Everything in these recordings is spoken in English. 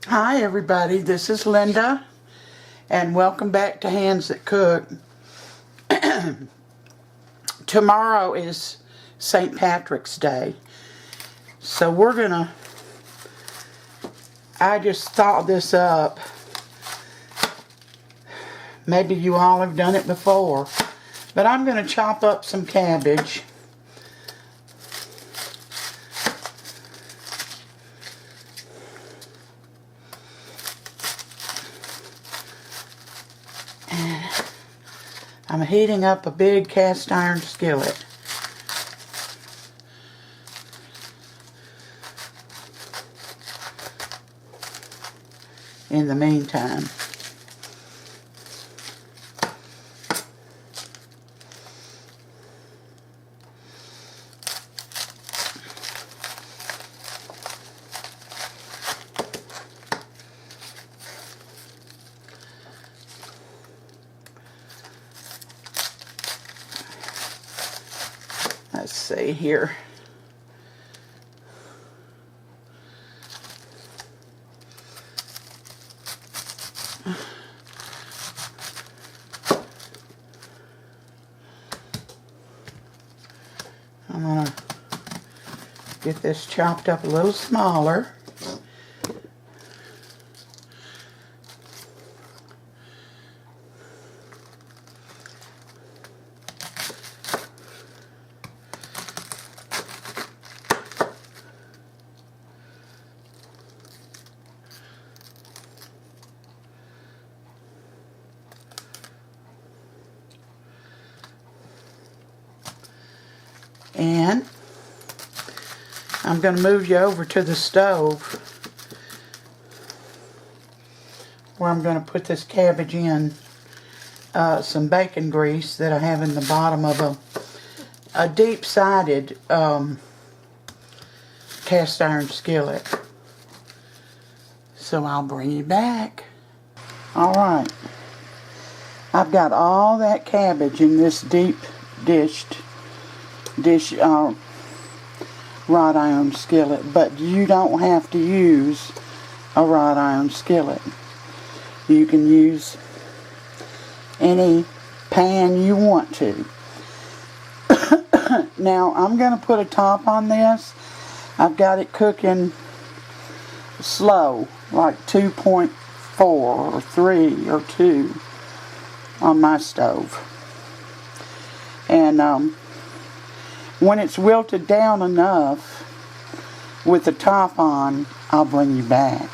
Hi everybody, this is Linda and welcome back to Handsthatcook. Tomorrow is St. Patrick's Day, so I just thought this up. Maybe you all have done it before, but I'm going to chop up some cabbage. I'm heating up a big cast iron skillet. In the meantime, let's see here. I'm going to get this chopped up a little smaller. And I'm going to move you over to the stove where I'm going to put this cabbage in some bacon grease that I have in the bottom of a deep-sided cast iron skillet. So I'll bring you back. Alright, I've got all that cabbage in this deep dish wrought iron skillet, but you don't have to use a wrought iron skillet. You can use any pan you want to. Now I'm going to put a top on this. I've got it cooking slow, like 2.4 or 3 or 2 on my stove. And when it's wilted down enough with the top on, I'll bring you back.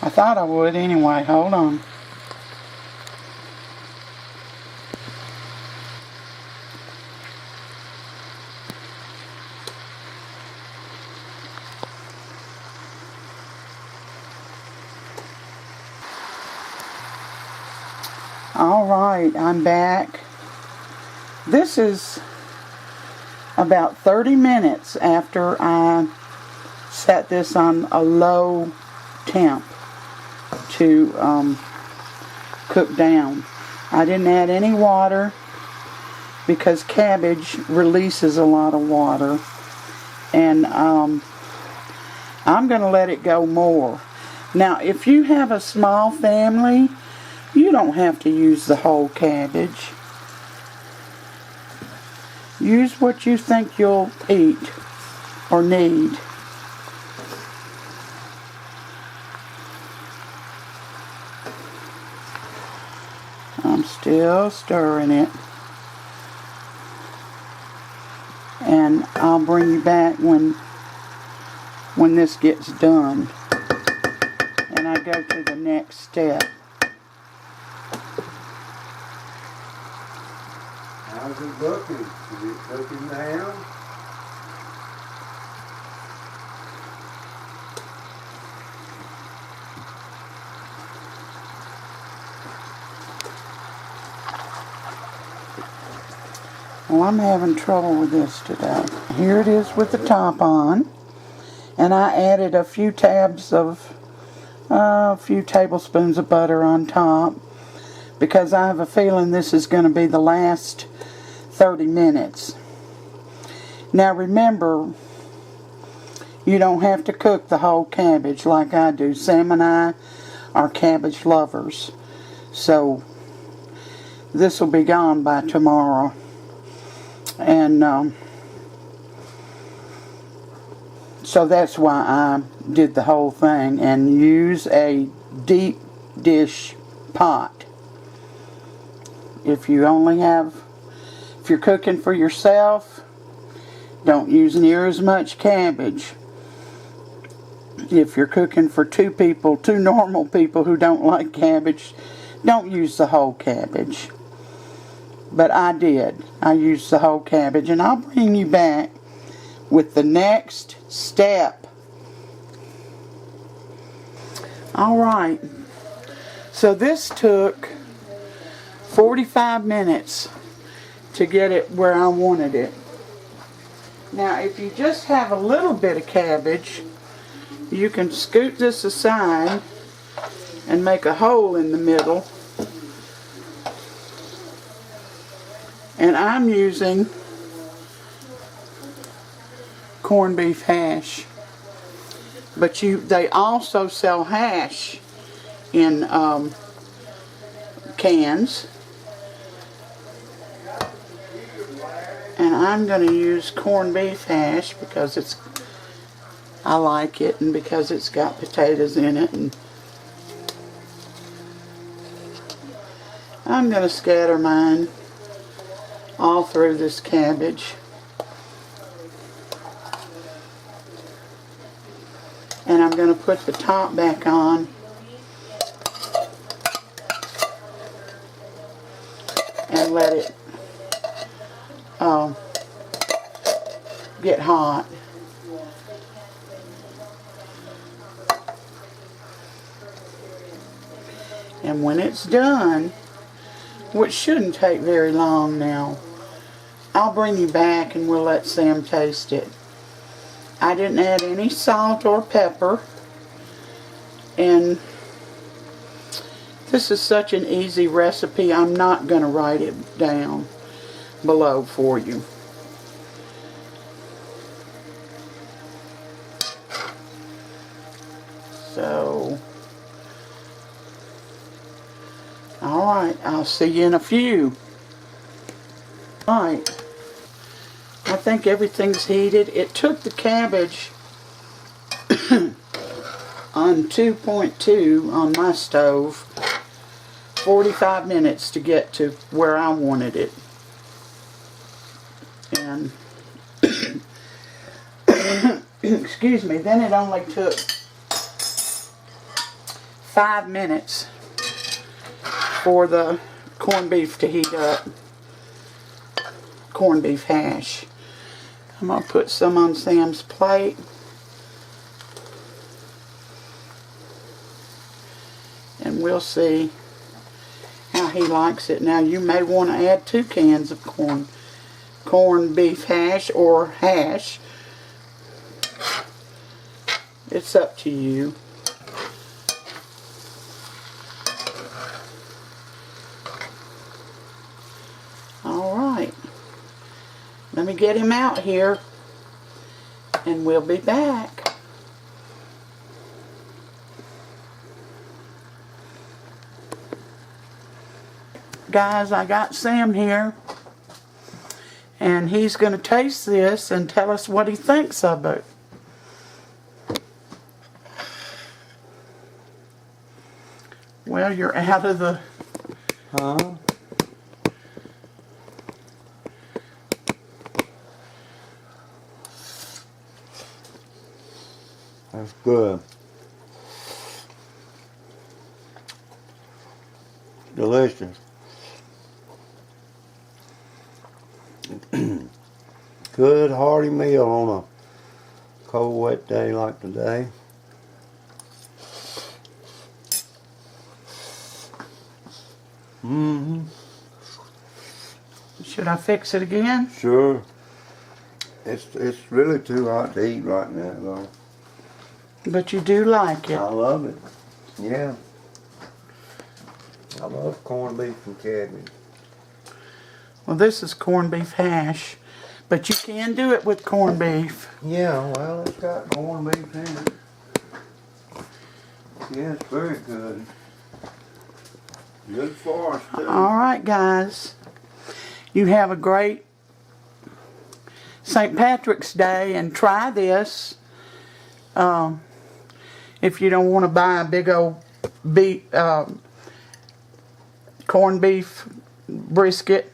I thought I would anyway. Hold on. Alright, I'm back. This is about 30 minutes after I set this on a low temp to cook down. I didn't add any water because cabbage releases a lot of water, and I'm going to let it go more. Now, if you have a small family, you don't have to use the whole cabbage. Use what you think you'll eat or need. I'm still stirring it. And I'll bring you back when this gets done. And I go to the next step. How's it looking? Is it cooking down? Well, I'm having trouble with this today. Here it is with the top on. And I added a few tablespoons of butter on top, because I have a feeling this is going to be the last 30 minutes. Now remember, you don't have to cook the whole cabbage like I do. Sam and I are cabbage lovers. So this will be gone by tomorrow. And so that's why I did the whole thing, and use a deep dish pot. If you're cooking for yourself, don't use near as much cabbage. If you're cooking for two normal people who don't like cabbage, don't use the whole cabbage. But I did. I used the whole cabbage, and I'll bring you back with the next step. Alright, so this took 45 minutes to get it where I wanted it. Now if you just have a little bit of cabbage, you can scoot this aside and make a hole in the middle. And I'm using corned beef hash, but they also sell hash in cans, and I'm going to use corned beef hash because I like it, and because it's got potatoes in it. And I'm going to scatter mine all through this cabbage. And I'm going to put the top back on and let it get hot. And when it's done, which shouldn't take very long now, I'll bring you back and we'll let Sam taste it. I didn't add any salt or pepper, and this is such an easy recipe, I'm not going to write it down below for you. So, alright, I'll see you in a few. Alright. I think everything's heated. It took the cabbage on 2.2 on my stove 45 minutes to get to where I wanted it. And excuse me, then it only took 5 minutes for the corned beef to heat up. Corned beef hash. I'm going to put some on Sam's plate. And we'll see how he likes it. Now you may want to add 2 cans of corned beef hash or hash. It's up to you. Alright. Let me get him out here, and we'll be back. Guys, I got Sam here, and he's going to taste this and tell us what he thinks of it. Well, you're out of the... Huh? That's good. Delicious. Good hearty meal on a cold wet day like today. Should I fix it again? Sure. It's really too hot to eat right now, though. But you do like it. I love it. Yeah. I love corned beef and cabbage. Well, this is corned beef hash, but you can do it with corned beef. Yeah, well, it's got corned beef in it. Yeah, it's very good. Good for us, too. All right, guys. You have a great St. Patrick's Day and try this. If you don't want to buy a big old corned beef brisket,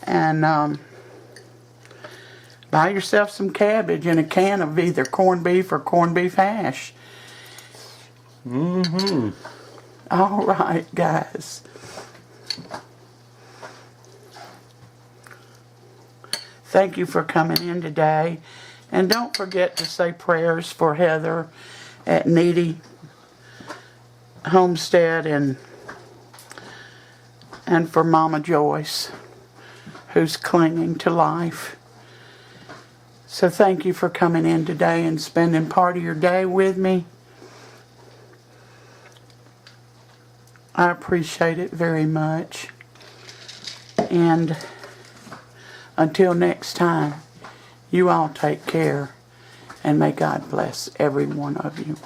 and buy yourself some cabbage and a can of either corned beef or corned beef hash. Mm-hmm. All right, guys. Thank you for coming in today. And don't forget to say prayers for Heather at Needy Homestead and for Mama Joyce, who's clinging to life. So thank you for coming in today and spending part of your day with me. I appreciate it very much. And until next time, you all take care, and may God bless every one of you.